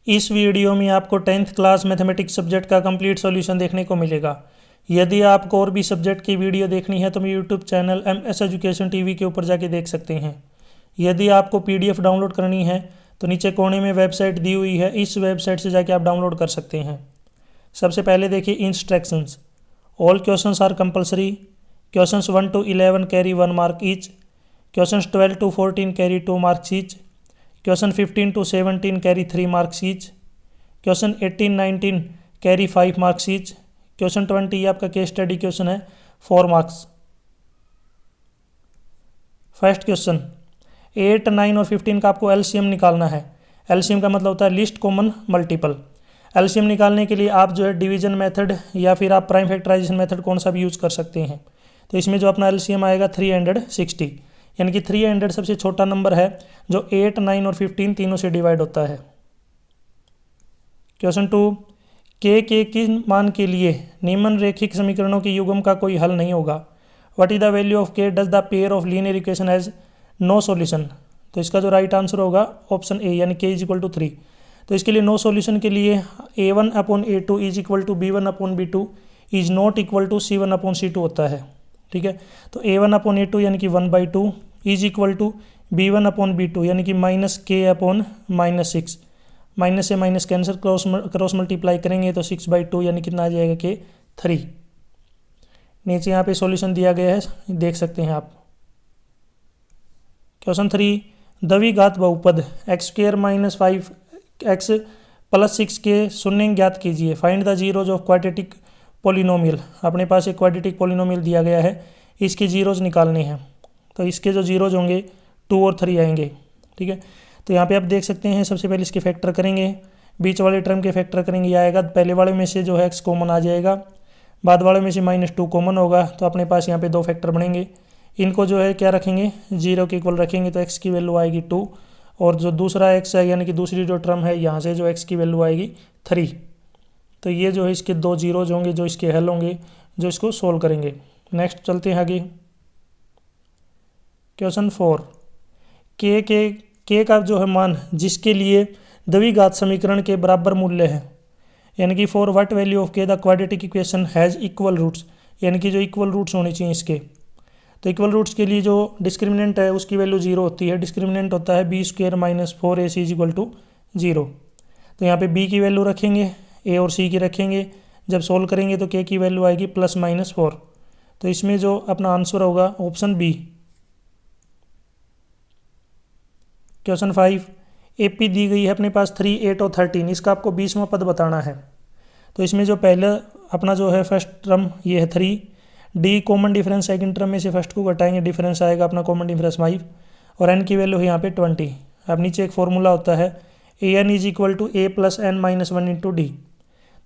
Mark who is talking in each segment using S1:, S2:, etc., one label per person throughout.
S1: इस वीडियो में आपको 10th क्लास मैथमेटिक्स सब्जेक्ट का कंप्लीट सॉल्यूशन देखने को मिलेगा। यदि आपको और भी सब्जेक्ट की वीडियो देखनी है तो मेरे YouTube channel MS education TV के ऊपर जाके देख सकते हैं। यदि आपको PDF डाउनलोड करनी है तो नीचे कोने में वेबसाइट दी हुई है, इस वेबसाइट से जाके आप डाउनलोड कर सकते हैं। सबसे पहले देखिए instructions. All questions are compulsory. Questions 1 to 11 carry 1 mark each. Questions 12 to 14 carry 2 marks each. Question 15 to 17 carry 3 marks each. Question 18-19 carry 5 marks each. Question 20 ये आपका केस स्टडी क्वेश्चन है, 4 मार्क्स। फर्स्ट क्वेश्चन 8, 9 और 15 का आपको LCM निकालना है। LCM का मतलब होता है लिस्ट कॉमन मल्टीपल। LCM निकालने के लिए आप जो है डिवीजन मेथड या फिर आप प्राइम फैक्टराइजेशन मेथड कौन सा भी यूज़ कर सकते हैं। तो इसमें जो अपना LCM आएगा 360, यानी कि 300 सबसे छोटा नंबर है जो 8, 9 और 15 तीनों से डिवाइड होता है। क्वेश्चन 2, के किस मान के लिए निम्नरेखिक समीकरणों के युग्म का कोई हल नहीं होगा। What is the value of K does the pair of linear equation has no solution. तो इसका जो राइट आंसर होगा ऑप्शन ए, यानी के = 3। तो इसके लिए नो सॉल्यूशन के लिए A1/A2 is equal to B1/B2 is not equal to C1/C2 होता है। ठीक है, तो A1/A2 यानी कि 1/2 इज इक्वल टू B1/B2 यानी कि -K/-6। माइनस से माइनस कैंसर क्रॉस मल्टीप्लाई करेंगे तो 6/2 यानी कितना आ जाएगा के 3। नीचे यहाँ पे सॉल्यूशन दिया गया है, देख सकते हैं आप। क्वेश्चन 3, द्विघात बहुपद x² - 5x + 6 के शून्य ज्ञात कीजिए। Find the zeros of quadratic polynomial. अपने पास एक क्वाड्रेटिक पॉलिनोमियल दिया गया है, इसके जीरोज निकालने हैं। तो इसके जो जीरोज होंगे 2 और 3 आएंगे। ठीक है, तो यहाँ पे आप देख सकते हैं सबसे पहले इसके फैक्टर करेंगे, बीच वाले टर्म के फैक्टर करेंगे, ये आएगा पहले वाले में से जो है x कॉमन आ जाएगा, बाद वाले में से -2 कॉमन होगा, तो अपने पास यहाँ पे 2 फैक्टर बनेंगे। इनको जो है क्या रखेंगे, 0 के इक्वल रखेंगे, तो x की वैल्यू आएगी 2 और जो दूसरा x है यानी कि दूसरी जो टर्म है यहाँ से जो x की वैल्यू आएगी 3। तो ये जो है इसके 2 जीरोज होंगे जो इसके हल होंगे, जो इसको सोल्व करेंगे। नेक्स्ट चलते हैं आगे। क्वेश्चन 4, के का जो है मान जिसके लिए द्विघात समीकरण के बराबर मूल्य है, यानी कि for what value of k the quadratic equation has equal roots, यानी कि जो इक्वल रूट्स होने चाहिए इसके। तो इक्वल रूट्स के लिए जो डिस्क्रिमिनेंट है उसकी वैल्यू 0 होती है। डिस्क्रिमिनेंट होता है B² - 4AC = 0। तो यहाँ पे B की वैल्यू रखेंगे, A और C की रखेंगे, जब सोल्व करेंगे तो K की वैल्यू आएगी +-4। तो इसमें जो अपना आंसर होगा ऑप्शन बी। क्वेश्चन 5, AP दी गई है अपने पास 3, 8 और 13, इसका आपको 20वां पद बताना है। तो इसमें जो पहले अपना जो है फर्स्ट टर्म ये है 3, D common difference second term में से फर्स्ट को घटाएंगे, डिफरेंस आएगा अपना कॉमन डिफरेंस 5 और n की वैल्यू है यहाँ पे 20। अब नीचे एक फॉर्मूला होता है AN = A + n - 1 × D।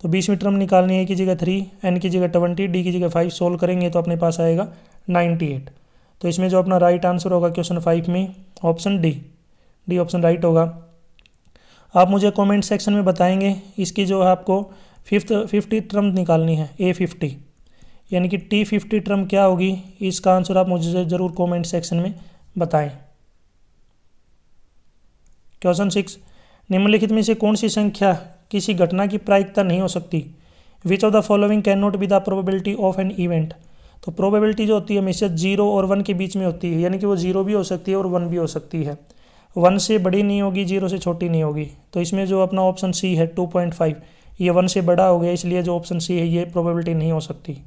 S1: तो 20वीं टर्म निकालनी है, की जगह 3, n की जगह 20, D की जगह 5, सोल्व करेंगे तो अपने पास आएगा 98। तो इसमें जो अपना राइट आंसर होगा क्वेश्चन 5 में ऑप्शन डी ऑप्शन राइट होगा। आप मुझे कमेंट सेक्शन में बताएंगे इसकी जो है आपको 50 टर्म निकालनी है, A50 यानी कि T50 टर्म क्या होगी, इसका आंसर आप मुझे ज़रूर कमेंट सेक्शन में बताएं। क्वेश्चन 6, निम्नलिखित में से कौन सी संख्या किसी घटना की प्रायिकता नहीं हो सकती। Which of the following can not be the probability of an event. तो प्रोबेबिलिटी जो होती है हमेशा 0 और 1 के बीच में होती है, यानी कि वो 0 भी हो सकती है और 1 भी हो सकती है। 1 से बड़ी नहीं होगी, 0 से छोटी नहीं होगी। तो इसमें जो अपना ऑप्शन सी है 2.5, ये 1 से बड़ा हो गया, इसलिए जो ऑप्शन सी है ये प्रोबेबिलिटी नहीं हो सकती।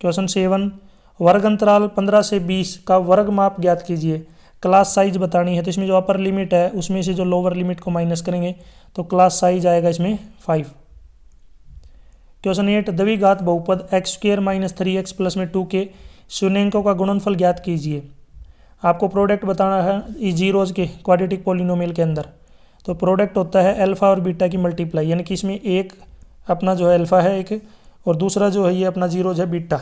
S1: क्वेश्चन 7, वर्ग अंतराल 15 से 20 का वर्ग माप ज्ञात कीजिए। क्लास साइज बतानी है, तो इसमें जो अपर लिमिट है उसमें से जो लोअर लिमिट को माइनस करेंगे तो क्लास साइज आएगा इसमें 5। क्वेश्चन 8, द्विघात बहुपद x² - 3x + 2 के शून्यंकों का गुणनफल ज्ञात कीजिए। आपको प्रोडक्ट बताना है इस जीरोज के क्वाड्रेटिक पॉलिनोमियल के अंदर। तो प्रोडक्ट होता है अल्फा और बीटा की मल्टीप्लाई, यानी कि इसमें एक अपना जो है अल्फा है एक और दूसरा जो है ये अपना जीरोज है बीटा।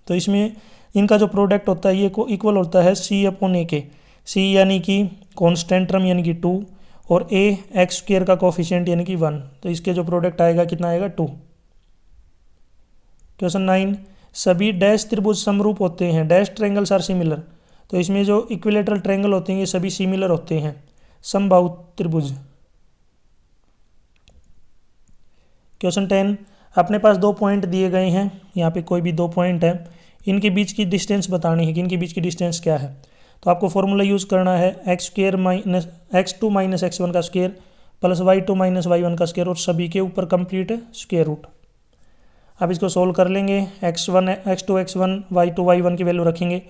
S1: तो इसमें इनका जो प्रोडक्ट होता है ये को इक्वल होता है C/A के। C यानी कि कॉन्स्टेंट टर्म यानी कि 2 और A x² का कोफिशिएंट यानी कि 1। तो इसके जो प्रोडक्ट आएगा कितना आएगा 2। क्वेश्चन 9, सभी डैश त्रिभुज समरूप होते हैं, डैश ट्रायंगल्स आर सिमिलर। तो इसमें जो इक्विलेटरल ट्रायंगल होते हैं ये सभी सिमिलर होते हैं, समबाहु त्रिभुज। क्वेश्चन 10, अपने पास 2 पॉइंट दिए गए हैं, यहाँ पे कोई भी 2 पॉइंट है, इनके बीच की डिस्टेंस बतानी है कि इनके बीच की डिस्टेंस क्या है। तो आपको फॉर्मूला यूज़ करना है x2 माइनस x1 का square plus y2 minus y1 का स्क्वायर और सभी के ऊपर कंप्लीट स्क्वायर रूट। अब इसको सोल्व कर लेंगे, x2 x1 y2 y1 की वैल्यू रखेंगे।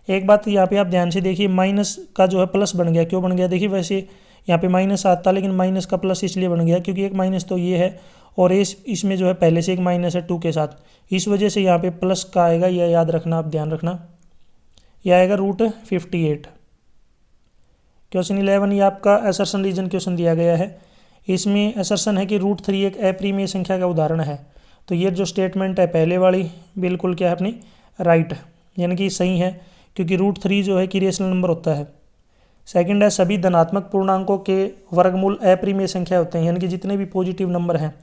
S1: एक बात यहाँ पे आप ध्यान से देखिए, माइनस का जो है प्लस बन गया, क्यों बन गया देखिए, वैसे यहाँ पे माइनस आता लेकिन माइनस का प्लस इसलिए बन गया क्योंकि एक माइनस तो ये है और इसमें जो है पहले से एक माइनस है 2 के साथ, इस वजह से यहाँ पे प्लस का आएगा, यह याद रखना, आप ध्यान रखना, यह आएगा √58। क्वेश्चन 11, ये आपका असर्शन रीजन क्वेश्चन दिया गया है। इसमें असर्शन है कि √3 एक अप्रिमेय संख्या का उदाहरण है। तो ये जो स्टेटमेंट है पहले वाली बिल्कुल क्या है अपनी राइट, यानी कि सही है, क्योंकि √3 जो है कि रेशनल नंबर होता है। सेकंड है, सभी धनात्मक पूर्णांकों के वर्गमूल अप्रिमेय संख्या होते हैं, यानी कि जितने भी पॉजिटिव नंबर हैं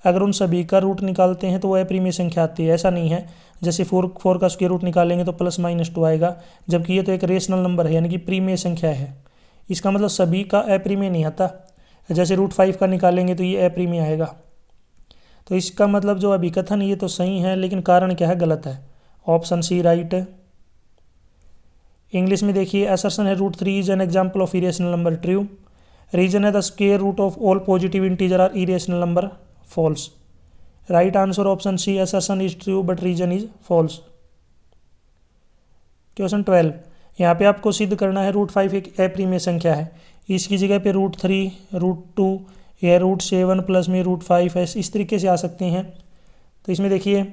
S1: अगर उन सभी का रूट निकालते हैं तो वो अप्रिमेय संख्या आती है। ऐसा नहीं है जैसे 4 का स्क्वायर रूट निकालेंगे तो +-2 आएगा, जबकि ये तो एक रेशनल नंबर है, यानी कि प्रीमेय संख्या है। इसका मतलब सभी का अप्रिमेय नहीं आता, जैसे √5 का निकालेंगे तो ये अप्रिमेय आएगा। तो इसका मतलब जो अभी कथन ये तो सही है, लेकिन कारण क्या है, गलत है। ऑप्शन सी राइट है। इंग्लिश में देखिए, असर्शन है √3 is an example of irrational number, true. Reason है the square root of all positive integer are irrational number, false. Right answer option C, assertion is true but reason is false. Question 12, यहाँ पे आपको सिद्ध करना है √5 एक अप्रिमेय संख्या है। इसकी जगह पे √3, √2 या √7 प्लस में √5 इस तरीके से आ सकते हैं। तो इसमें देखिए,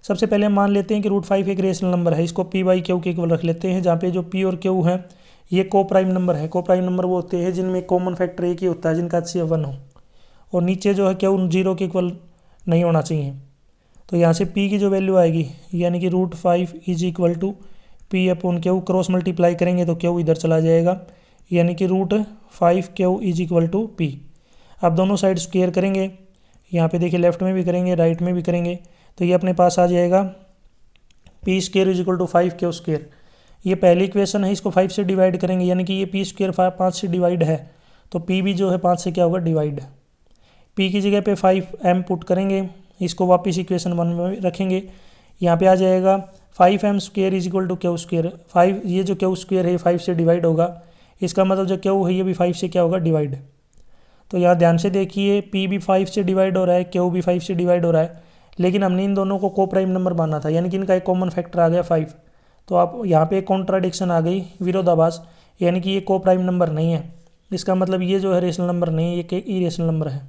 S1: सबसे पहले हम मान लेते हैं कि √5 एक रेशनल नंबर है, इसको p/q के इक्वल रख लेते हैं, जहाँ पे जो p और q है ये को प्राइम नंबर है। को प्राइम नंबर वो होते हैं जिनमें कॉमन फैक्टर एक ही होता है, जिनका HCF 1 हो, और नीचे जो है q 0 के इक्वल नहीं होना चाहिए। तो यहाँ से p की जो वैल्यू आएगी, यानी कि √5 is equal to p/q, cross multiply करेंगे तो q इधर चला जाएगा, यानी कि √5q is equal to p। अब दोनों साइड स्क्वायर करेंगे, यहाँ पे देखिए लेफ्ट में भी करेंगे राइट में भी करेंगे, तो ये अपने पास आ जाएगा p² is equal to 5q²। ये पहली इक्वेशन है, इसको 5 से डिवाइड करेंगे, यानी कि ये p² 5 से डिवाइड है, तो p भी जो है 5 से क्या होगा, डिवाइड। p की जगह पे 5m पुट करेंगे, इसको वापस इक्वेशन 1 में रखेंगे, यहाँ पे आ जाएगा 5m² is equal to q²। 5 ये जो q² है 5 से डिवाइड होगा, इसका मतलब जो q है ये भी 5 से क्या होगा, डिवाइड। तो यहाँ ध्यान से देखिए, p भी 5 से डिवाइड हो रहा है, q भी 5 से डिवाइड हो रहा है, लेकिन हमने इन दोनों को को प्राइम नंबर माना था, यानी कि इनका एक कॉमन फैक्टर आ गया 5। तो आप यहाँ पे एक कॉन्ट्राडिक्शन आ गई, विरोधाभास, यानी कि ये को प्राइम नंबर नहीं है, इसका मतलब ये जो है रेशनल नंबर नहीं है, ये इरेशनल नंबर है।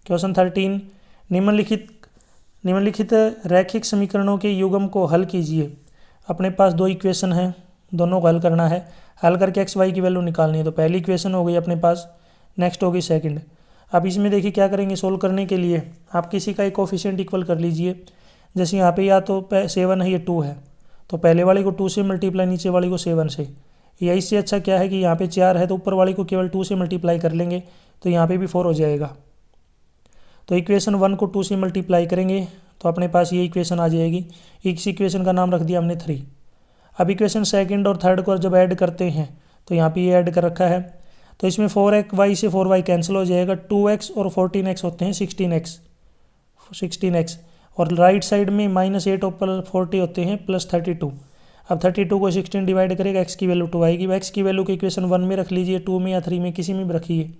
S1: क्वेश्चन 13, निम्नलिखित रैखिक समीकरणों के युग्म को हल कीजिए। अपने पास 2 इक्वेशन हैं, दोनों को हल करना है, हल करके x y की वैल्यू निकालनी है। तो पहली इक्वेशन हो गई अपने पास, नेक्स्ट होगी सेकंड। अब इसमें देखिए क्या करेंगे, सोल्व करने के लिए आप किसी का एक कोफिशिएंट इक्वल कर लीजिए। जैसे यहाँ पे या तो 7 है, ये 2 है, तो पहले वाले को 2 से मल्टीप्लाई, नीचे वाली को 7 से। या इससे अच्छा क्या है कि यहाँ पे 4 है तो ऊपर वाली को केवल 2 से मल्टीप्लाई कर लेंगे, तो यहाँ पे भी 4 हो जाएगा। तो इक्वेशन 1 को 2 से मल्टीप्लाई करेंगे तो अपने पास ये इक्वेशन आ जाएगी। इस इक्वेशन का नाम रख दिया हमने 3। अब इक्वेशन सेकंड और थर्ड को जब ऐड करते हैं तो यहाँ पे ये ऐड कर रखा है, तो इसमें 4y से 4y कैंसिल हो जाएगा, 2x और 14x होते हैं 16x, और राइट साइड में -8 और 40 होते हैं +32। अब 32 को 16 डिवाइड करेगा, x की वैल्यू 2 आएगी। x की वैल्यू को इक्वेशन 1 में रख लीजिए, 2 में या 3 में, किसी में भी रखिए।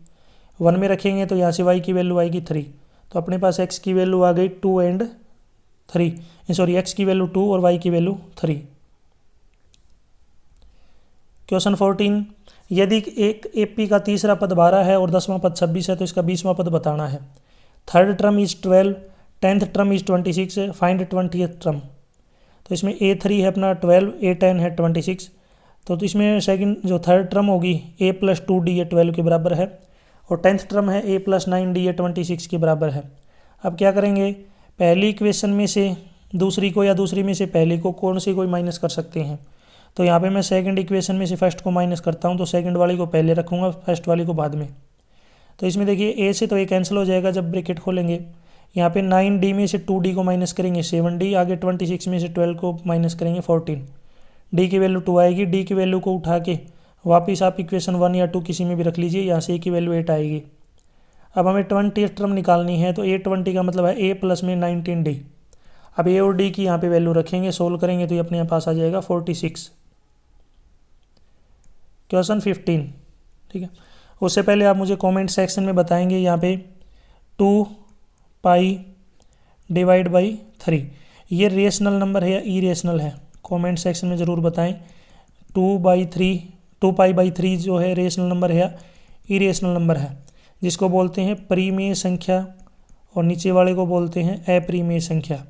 S1: 1 में रखेंगे तो यहाँ से y की वैल्यू आएगी 3, तो अपने पास x की वैल्यू आ गई 2 और 3, सॉरी x की वैल्यू 2 और y की वैल्यू 3। क्वेश्चन 14, यदि एक AP का तीसरा पद 12 है और 10वां पद 26 है तो इसका 20वां पद बताना है। Third term is 12, 10th term is 26, find 20th term. तो इसमें A3 है अपना 12, A10 है 26, तो इसमें सेकंड जो थर्ड टर्म होगी A+2D ये 12 के बराबर है, और 10th टर्म है A+9D ये 26 के बराबर है। अब क्या करेंगे, पहली इक्वेशन में से दूसरी को या दूसरी में से पहली को कौन सी कोई माइनस कर सकते हैं। तो यहाँ पे मैं सेकंड इक्वेशन में से फर्स्ट को माइनस करता हूँ, तो सेकंड वाली को पहले रखूँगा, फर्स्ट वाली को बाद में। तो इसमें देखिए A से तो A कैंसिल हो जाएगा जब ब्रैकेट खोलेंगे। यहाँ पे 9D में से 2D को माइनस करेंगे 7D, आगे 26 में से 12 को माइनस करेंगे 14। D की वैल्यू 2 आएगी, D की वैल्यू को उठा के वापस आप इक्वेशन 1 या 2 किसी में भी रख लीजिए, यहाँ से A की वैल्यू 8 आएगी। अब हमें 20 टर्म निकालनी है, तो A20 का मतलब है A प्लस में 19D। अब A और D की यहाँ पे वैल्यू रखेंगे, सोल्व करेंगे तो ये अपने पास आ जाएगा 46। क्वेश्चन 15, ठीक है। उससे पहले आप मुझे कमेंट सेक्शन में बताएंगे यहाँ पे 2 पाई डिवाइड बाई 3 ये रेशनल नंबर है या इरेशनल है, कमेंट सेक्शन में ज़रूर बताएं। 2 पाई बाई 3 जो है रेशनल नंबर है या इरेशनल नंबर है, जिसको बोलते हैं परिमेय संख्या और नीचे वाले को बोलते हैं अपरिमेय संख्या।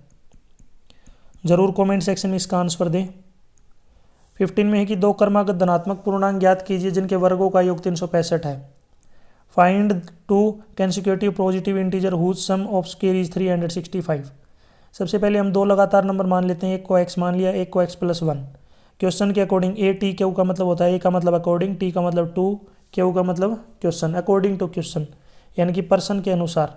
S1: ज़रूर कमेंट सेक्शन में इसका आंसर दें। 15 में है कि 2 क्रमागत धनात्मक पूर्णांक ज्ञात कीजिए जिनके वर्गों का योग 365 है। Find 2 consecutive positive integer whose sum of square is 365। सबसे पहले हम 2 लगातार नंबर मान लेते हैं, एक को x मान लिया, एक को x प्लस 1। क्वेश्चन के अकॉर्डिंग ए टी क्यू का मतलब होता है, ए का मतलब अकॉर्डिंग, टी का मतलब टू, क्यू का मतलब क्वेश्चन, अकॉर्डिंग टू क्वेश्चन यानी कि पर्सन के अनुसार।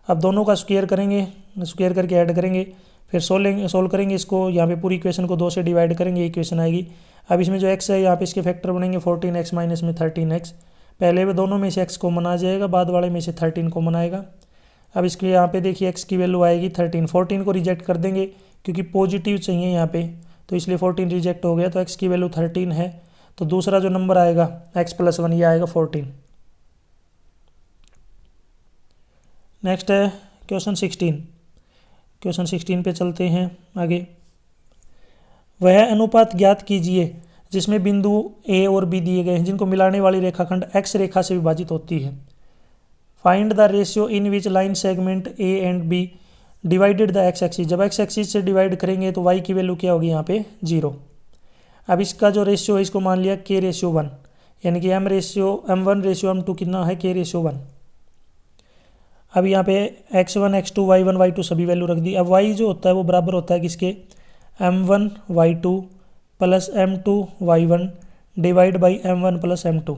S1: अब दोनों का स्क्वायर करेंगे, स्क्वायर करके ऐड करेंगे, फिर सोल्व करेंगे इसको। यहाँ पे पूरी इक्वेशन को 2 से डिवाइड करेंगे, इक्वेशन आएगी। अब इसमें जो x है यहाँ पे इसके फैक्टर बनेंगे 14x माइनस में 13x। पहले में दोनों में से x कॉमन आ जाएगा, बाद वाले में से 13 कॉमन आएगा। अब इसके यहाँ पे देखिए x की वैल्यू आएगी 13, 14 को रिजेक्ट कर देंगे क्योंकि पॉजिटिव चाहिए यहाँ पे, तो इसलिए 14 रिजेक्ट हो गया, तो x की वैल्यू 13 है। तो दूसरा जो नंबर आएगा x प्लस 1 ये आएगा 14। नेक्स्ट है क्वेश्चन 16। क्वेश्चन 16 पे चलते हैं आगे। वह अनुपात ज्ञात कीजिए जिसमें बिंदु A और B दिए गए हैं जिनको मिलाने वाली रेखाखंड x रेखा से विभाजित होती है। Find the ratio in which line segment A and B divided the x axis. जब x एक्सिस से डिवाइड करेंगे तो y की वैल्यू क्या होगी यहाँ पे 0। अब इसका जो रेशियो है इसको मान लिया k/1 यानी कि m1 रेशियो m2 कितना है k/1। अब यहाँ पे x1 x2 y1 y2 सभी वैल्यू रख दी। अब y जो होता है वो बराबर होता है किसके, m1 y2 plus m2 y1 divide by m1 plus m2।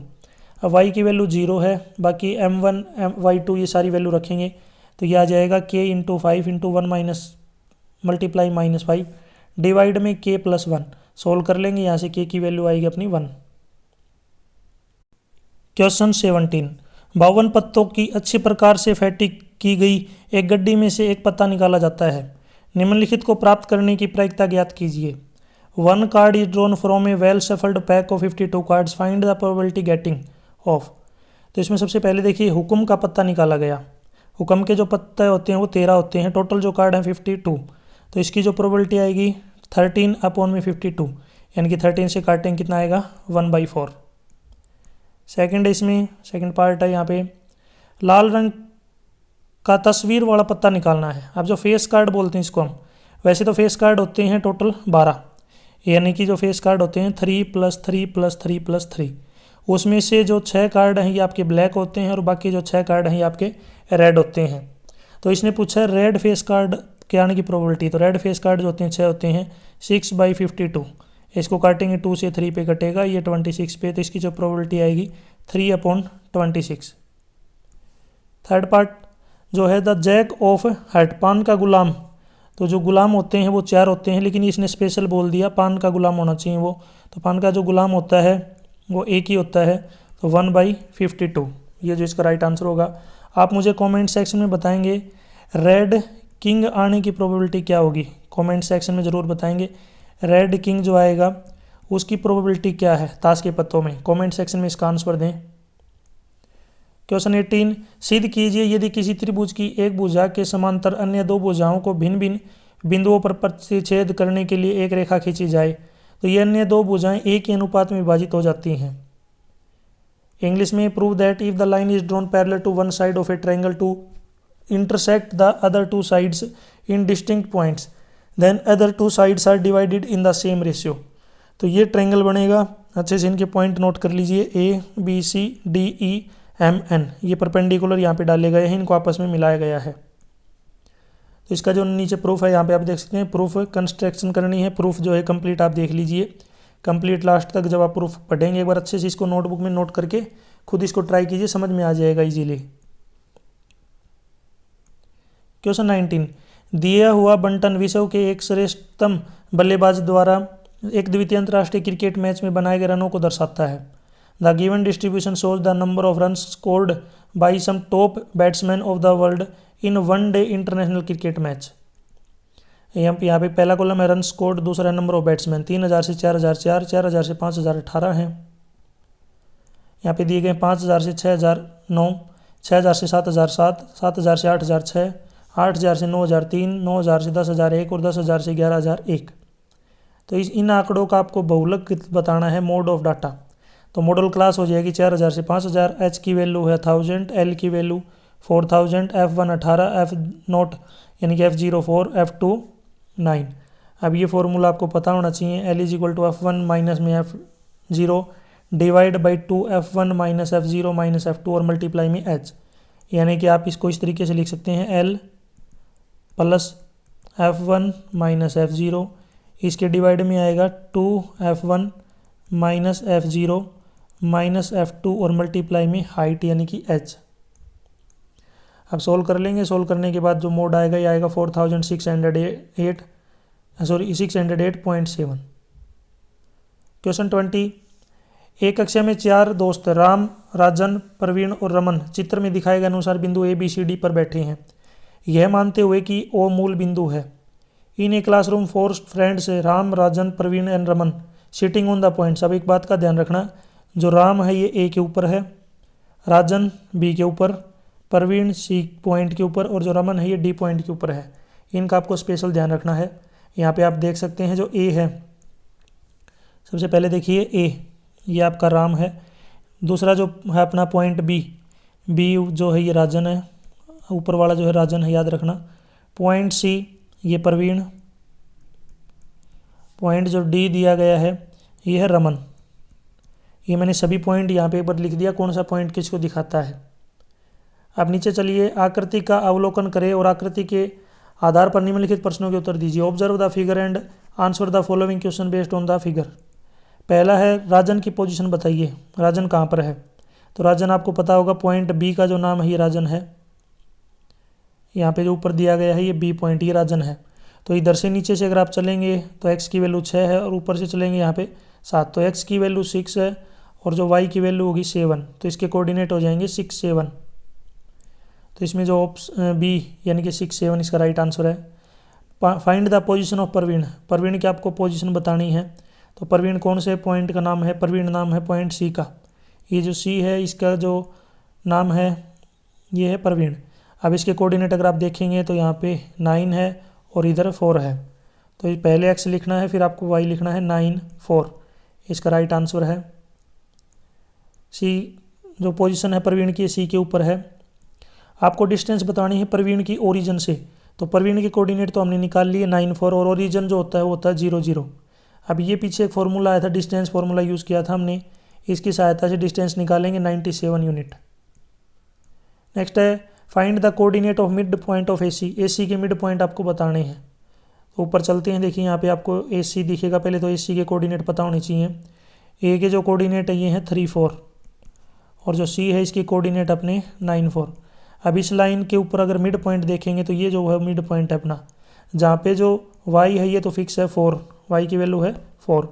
S1: अब y की वैल्यू 0 है, बाकी m1 y2 ये सारी वैल्यू रखेंगे तो ये आ जाएगा k into 5 into 1 minus multiply -5 divide में k प्लस 1। सोल्व कर लेंगे, यहाँ से k की वैल्यू आएगी अपनी 1। क्वेश्चन 17। 52 पत्तों की अच्छी प्रकार से फैटी की गई एक गड्डी में से एक पत्ता निकाला जाता है। निम्नलिखित को प्राप्त करने की प्रायिकता ज्ञात कीजिए। 1 card is drawn from A well shuffled pack of 52 cards, find the probability getting off. तो इसमें सबसे पहले देखिए हुक्म का पत्ता निकाला गया। हुक्म के जो पत्ते होते हैं वो 13 होते हैं, टोटल जो कार्ड हैं 52। तो इसकी जो प्रोबेबिलिटी आएगी 13 अपॉन में 52 यानी कि 13 से काटेंगे कितना आएगा 1/4। सेकंड इसमें सेकंड पार्ट है यहाँ पे लाल रंग का तस्वीर वाला पत्ता निकालना है। अब जो फेस कार्ड बोलते हैं इसको हम, वैसे तो फेस कार्ड होते हैं टोटल 12 यानी कि जो फेस कार्ड होते हैं 3 + 3 + 3 + 3, उसमें से जो 6 कार्ड हैं ये आपके ब्लैक होते हैं और बाकी जो 6 कार्ड हैं ये आपके रेड होते हैं। तो इसने पूछा है रेड फेस कार्ड के आने की प्रोबेबिलिटी। तो रेड फेस कार्ड जो होते हैं 6 होते हैं, 6/52। इसको काटेंगे 2 से 3 पे कटेगा, ये 26 पे, तो इसकी जो प्रोबेबिलिटी आएगी 3/26। थर्ड पार्ट जो है द जैक ऑफ हर्ट, पान का गुलाम। तो जो गुलाम होते हैं वो 4 होते हैं, लेकिन इसने स्पेशल बोल दिया पान का गुलाम होना चाहिए वो, तो पान का जो गुलाम होता है वो एक ही होता है, तो 1/52 ये जो इसका राइट आंसर होगा। आप मुझे कमेंट सेक्शन में बताएंगे रेड किंग आने की प्रोबेबिलिटी क्या होगी, कमेंट सेक्शन में ज़रूर बताएंगे। रेड किंग जो आएगा उसकी प्रोबेबिलिटी क्या है ताश के पत्तों में, कमेंट सेक्शन में इसका आंसर दें। क्वेश्चन 18। सिद्ध कीजिए यदि किसी त्रिभुज की एक भुजा के समांतर अन्य 2 भुजाओं को भिन्न भिन्न बिंदुओं पर प्रतिच्छेद करने के लिए एक रेखा खींची जाए तो ये अन्य 2 भुजाएं एक ही अनुपात में विभाजित हो जाती हैं। इंग्लिश में prove that if the line is drawn parallel to one side of a triangle to intersect the other 2 sides in distinct points then other 2 sides are divided in the same ratio. तो ये triangle बनेगा, अच्छे से इनके point note कर लीजिए, A B C D E M N, ये perpendicular यहाँ पे डाले गए हैं, इनको आपस में मिलाया गया है। तो इसका जो नीचे प्रूफ है यहाँ पे आप देख सकते हैं, प्रूफ कंस्ट्रक्शन करनी है, प्रूफ जो है कंप्लीट आप देख लीजिए, कंप्लीट लास्ट तक जब आप प्रूफ पढ़ेंगे एक बार अच्छे से इसको नोटबुक में नोट करके खुद इसको ट्राई कीजिए, समझ में आ जाएगा इजीली। क्वेश्चन 19। दिया हुआ बंटन विश्व के एक श्रेष्ठतम बल्लेबाज द्वारा एक द्वितीय अंतर्राष्ट्रीय क्रिकेट मैच में बनाए गए रनों को दर्शाता है। The given distribution shows the number of run scored by some top batsman of the world in one day international cricket match. यहाँ पे पहला कॉलम है रन स्कोर्ड, दूसरा नंबर ऑफ बैट्समैन 3000 से 4004, 4000 से 5018 है। यहाँ पे दिए गए 5000 से 6009, 6000 से 7007, 7000 से 8006, 8000 से 9003, 9000 से 10001 और 10000 से 11001। तो इन आंकड़ों का आपको बहुलक बताना है मोड ऑफ डाटा। तो मॉडल क्लास हो जाएगी 4000 से 5000, एच की वैल्यू है 1000, एल की वैल्यू 4000, F1 18, F0 यानी कि F0 4, F2 9। अब ये फॉर्मूला आपको पता होना चाहिए, L is equal to F1 minus में F0 divide by 2 F1 minus F0 minus F2 और मल्टीप्लाई में H। यानी कि आप इसको इस तरीके से लिख सकते हैं L plus F1 minus F0, इसके डिवाइड में आएगा 2F1 minus F0 minus F2 और मल्टीप्लाई में हाइट यानी कि H। अब सोल्व कर लेंगे। सोल्व करने के बाद जो मोड आएगा ये आएगा 608.7। क्वेश्चन 20, एक कक्षा में 4 दोस्त राम, राजन, प्रवीण और रमन चित्र में दिखाए गए अनुसार बिंदु ए बी सी डी पर बैठे हैं, यह मानते हुए कि ओ मूल बिंदु है। In a classroom 4 friends Ram, Rajan, Praveen and Raman sitting on the points. अब एक बात का ध्यान रखना, जो राम है ये ए के ऊपर है, राजन बी के ऊपर, प्रवीण सी पॉइंट के ऊपर और जो रमन है ये डी पॉइंट के ऊपर है। इनका आपको स्पेशल ध्यान रखना है। यहाँ पे आप देख सकते हैं जो ए है, सबसे पहले देखिए ए, ये आपका राम है। दूसरा जो है अपना पॉइंट बी, बी जो है ये राजन है, ऊपर वाला जो है राजन है, याद रखना। पॉइंट सी ये प्रवीण, पॉइंट जो डी दिया गया है ये है रमन। ये मैंने सभी पॉइंट यहाँ पे पर लिख दिया, कौन सा पॉइंट किसको दिखाता है। अब नीचे चलिए, आकृति का अवलोकन करें और आकृति के आधार पर निम्नलिखित प्रश्नों के उत्तर दीजिए। Observe the figure and answer the following question based on the figure. पहला है राजन की पोजीशन बताइए, राजन कहाँ पर है। तो राजन आपको पता होगा पॉइंट बी का जो नाम है ये राजन है, यहाँ पे जो ऊपर दिया गया है ये बी पॉइंट, ये राजन है। तो इधर से नीचे से अगर आप चलेंगे तो x की वैल्यू 6 है और ऊपर से चलेंगे यहाँ पे 7, तो x की वैल्यू 6 है और जो y की वैल्यू होगी 7, तो इसके कोऑर्डिनेट हो जाएंगे 6 7। तो इसमें जो बी यानी कि 6 7 इसका राइट आंसर है। Find the position of Praveen, Praveen की आपको पोजीशन बतानी है। तो प्रवीण कौन से पॉइंट का नाम है, प्रवीण नाम है पॉइंट सी का, ये जो सी है इसका जो नाम है ये है प्रवीण। अब इसके कोऑर्डिनेट अगर आप देखेंगे तो यहाँ पे 9 है और इधर 4 है, तो पहले x लिखना है फिर आपको y लिखना है 9 4, इसका राइट आंसर है। सी जो पोजीशन है प्रवीण की सी के ऊपर है। आपको डिस्टेंस बतानी है प्रवीण की ओरिजिन से। तो प्रवीण के कोऑर्डिनेट तो हमने निकाल लिए 9 4 और ओरिजिन जो होता है वो होता है 0 0। अब ये पीछे एक फॉर्मूला आया था, डिस्टेंस फार्मूला यूज़ किया था हमने, इसकी सहायता से डिस्टेंस निकालेंगे 97 यूनिट। नेक्स्ट है find the coordinate of mid point of AC, AC के मिड पॉइंट आपको बताने हैं। तो ऊपर चलते हैं, देखिए यहाँ पे आपको AC दिखेगा, पहले तो AC के कोऑर्डिनेट पता होने चाहिए। A के जो कोऑर्डिनेट है ये हैं 3 4 और जो C है इसके कोऑर्डिनेट अपने 9 4। अब इस लाइन के ऊपर अगर मिड पॉइंट देखेंगे तो ये जो है मिड पॉइंट है अपना, जहाँ पे जो y है ये तो फिक्स है 4, y की वैल्यू है 4।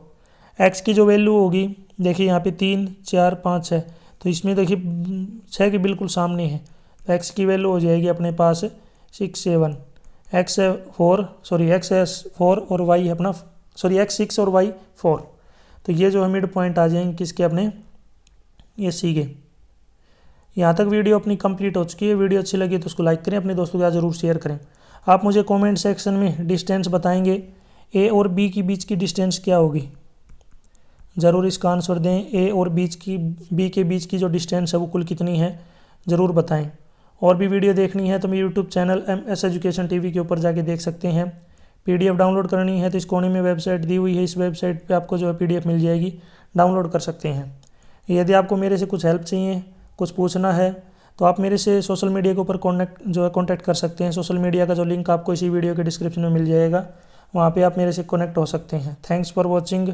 S1: x की जो वैल्यू होगी देखिए यहाँ पे 3 4 5 है, तो इसमें देखिए 6 के बिल्कुल सामने है, तो x की वैल्यू हो जाएगी अपने पास 6 7। x है 4 x है 4 और y है अपना x 6 और y 4। तो ये जो है मिड पॉइंट आ जाएंगे किसके अपने ये सी के। यहाँ तक वीडियो अपनी कंप्लीट हो चुकी है। वीडियो अच्छी लगी तो उसको लाइक करें, अपने दोस्तों के साथ ज़रूर शेयर करें। आप मुझे कमेंट सेक्शन में डिस्टेंस बताएंगे ए और बी के बीच की डिस्टेंस क्या होगी, ज़रूर इसका आंसर दें। ए और बी के बीच की जो डिस्टेंस है वो कुल कितनी है ज़रूर बताएं। और भी वीडियो देखनी है तो मेरे YouTube channel MS education TV के ऊपर जाके देख सकते हैं। PDF डाउनलोड करनी है तो इस कोने में वेबसाइट दी हुई है, इस वेबसाइट पे आपको जो है PDF मिल जाएगी, डाउनलोड कर सकते हैं। यदि आपको मेरे से कुछ हेल्प चाहिए, कुछ पूछना है तो आप मेरे से सोशल मीडिया के ऊपर कॉन्टैक्ट कर सकते हैं। सोशल मीडिया का जो लिंक आपको इसी वीडियो के डिस्क्रिप्शन में मिल जाएगा, वहाँ पे आप मेरे से कनेक्ट हो सकते हैं। Thanks for watching.